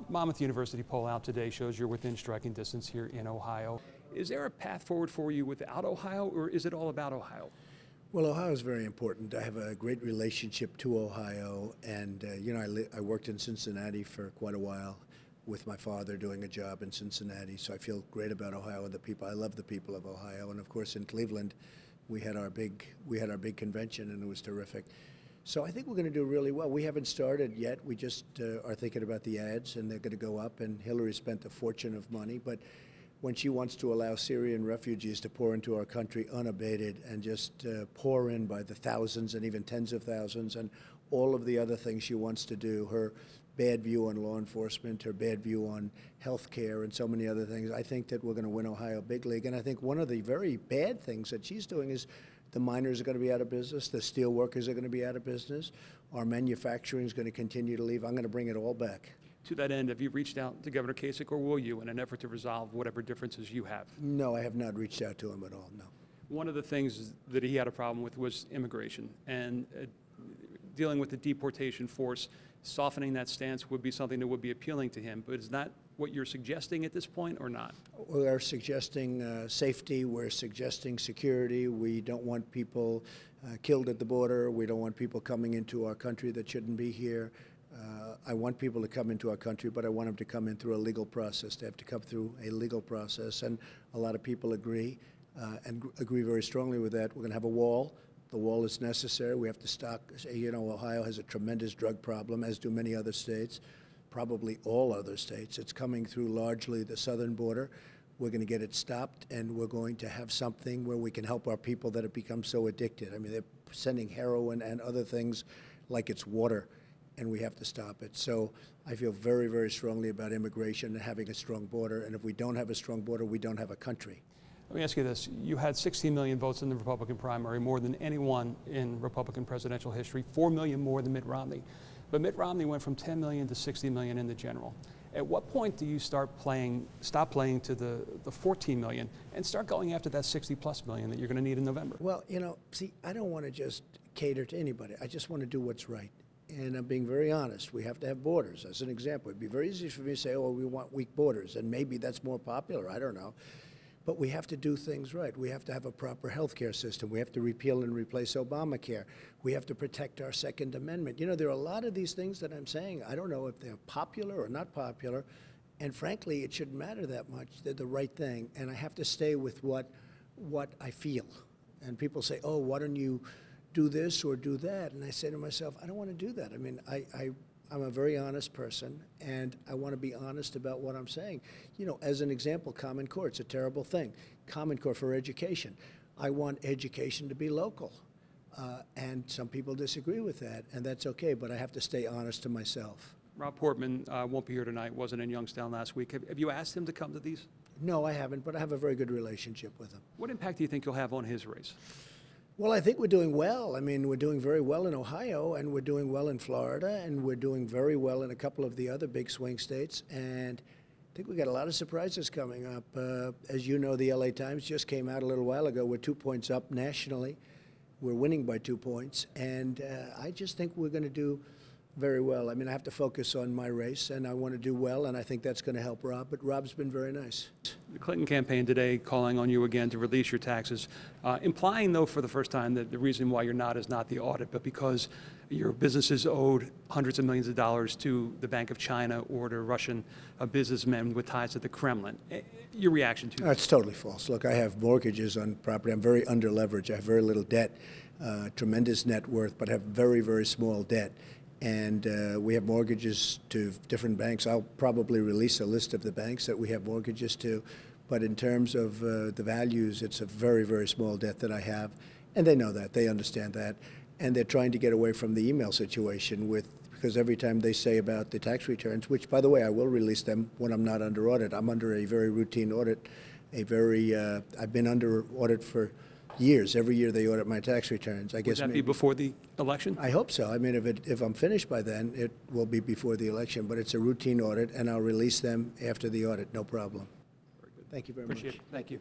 Monmouth University poll out today shows you're within striking distance here in Ohio. Is there a path forward for you without Ohio, or is it all about Ohio? Well, Ohio is very important. I have a great relationship to Ohio, and I worked in Cincinnati for quite a while with my father doing a job in Cincinnati, so I feel great about Ohio and the people. I love the people of Ohio, and of course in Cleveland, we had our big convention, and it was terrific. So I think we're going to do really well. We haven't started yet. We just are thinking about the ads, and they're going to go up. And Hillary spent a fortune of money, but when she wants to allow Syrian refugees to pour into our country unabated and just pour in by the thousands and even tens of thousands, and all of the other things she wants to do, her bad view on law enforcement, her bad view on health care, and so many other things, I think that we're going to win Ohio big league. And I think one of the very bad things that she's doing is the miners are going to be out of business, the steel workers are going to be out of business, our manufacturing is going to continue to leave. I'm going to bring it all back. To that end, have you reached out to Governor Kasich, or will you, in an effort to resolve whatever differences you have? No, I have not reached out to him at all, no. One of the things that he had a problem with was immigration, and dealing with the deportation force, softening that stance would be something that would be appealing to him. But is that what you're suggesting at this point, or not? We are suggesting safety. We're suggesting security. We don't want people killed at the border. We don't want people coming into our country that shouldn't be here. I want people to come into our country, but I want them to come in through a legal process. They have to come through a legal process, and a lot of people agree, and agree very strongly with that. We're going to have a wall. The wall is necessary. We have to stop. Ohio has a tremendous drug problem, as do many other states, probably all other states. It's coming through largely the southern border. We're going to get it stopped, and we're going to have something where we can help our people that have become so addicted. I mean, they're sending heroin and other things like it's water, and we have to stop it. So I feel very, very strongly about immigration and having a strong border. And if we don't have a strong border, we don't have a country. Let me ask you this. You had 16 million votes in the Republican primary, more than anyone in Republican presidential history, 4 million more than Mitt Romney. But Mitt Romney went from 10 million to 60 million in the general. At what point do you stop playing to the 14 million and start going after that 60+ million that you're going to need in November? Well, see, I don't want to just cater to anybody. I just want to do what's right. And I'm being very honest. We have to have borders. As an example, it'd be very easy for me to say, oh, we want weak borders, and maybe that's more popular. I don't know. But we have to do things right. We have to have a proper health care system. We have to repeal and replace Obamacare. We have to protect our Second Amendment. There are a lot of these things that I'm saying. I don't know if they're popular or not popular. And frankly, it shouldn't matter that much. They're the right thing. And I have to stay with what I feel. And people say, oh, why don't you do this or do that? And I say to myself, I don't want to do that. I mean, I'm a very honest person, and I want to be honest about what I'm saying. As an example, Common Core, it's a terrible thing. Common Core for education. I want education to be local. And some people disagree with that, and that's okay, but I have to stay honest to myself. Rob Portman won't be here tonight, wasn't in Youngstown last week. Have you asked him to come to these? No, I haven't, but I have a very good relationship with him. What impact do you think you'll have on his race? Well, I think we're doing well. I mean, we're doing very well in Ohio, and we're doing well in Florida, and we're doing very well in a couple of the other big swing states. And I think we got a lot of surprises coming up. As you know, the LA Times just came out a little while ago. We're 2 points up nationally. We're winning by 2 points. And I just think we're going to do very well. I mean, I have to focus on my race, and I want to do well, and I think that's going to help Rob. But Rob's been very nice. The Clinton campaign today calling on you again to release your taxes, implying, though, for the first time that the reason why you're not is not the audit, but because your businesses owed hundreds of millions of dollars to the Bank of China or to Russian businessmen with ties to the Kremlin. Your reaction to that? That's totally false. Look, I have mortgages on property. I'm very under-leveraged. I have very little debt, tremendous net worth, but have very, very small debt. And we have mortgages to different banks. I'll probably release a list of the banks that we have mortgages to. But in terms of the values, it's a very, very small debt that I have. And they know that. They understand that. And they're trying to get away from the email situation because every time they say about the tax returns, which, by the way, I will release them when I'm not under audit. I'm under a very routine audit. I've been under audit for years. Every year they audit my tax returns. I guess would that be before the election? I hope so. I mean, if I'm finished by then, it will be before the election. But it's a routine audit, and I'll release them after the audit. No problem. Very good. Thank you very much. Appreciate it. Thank you.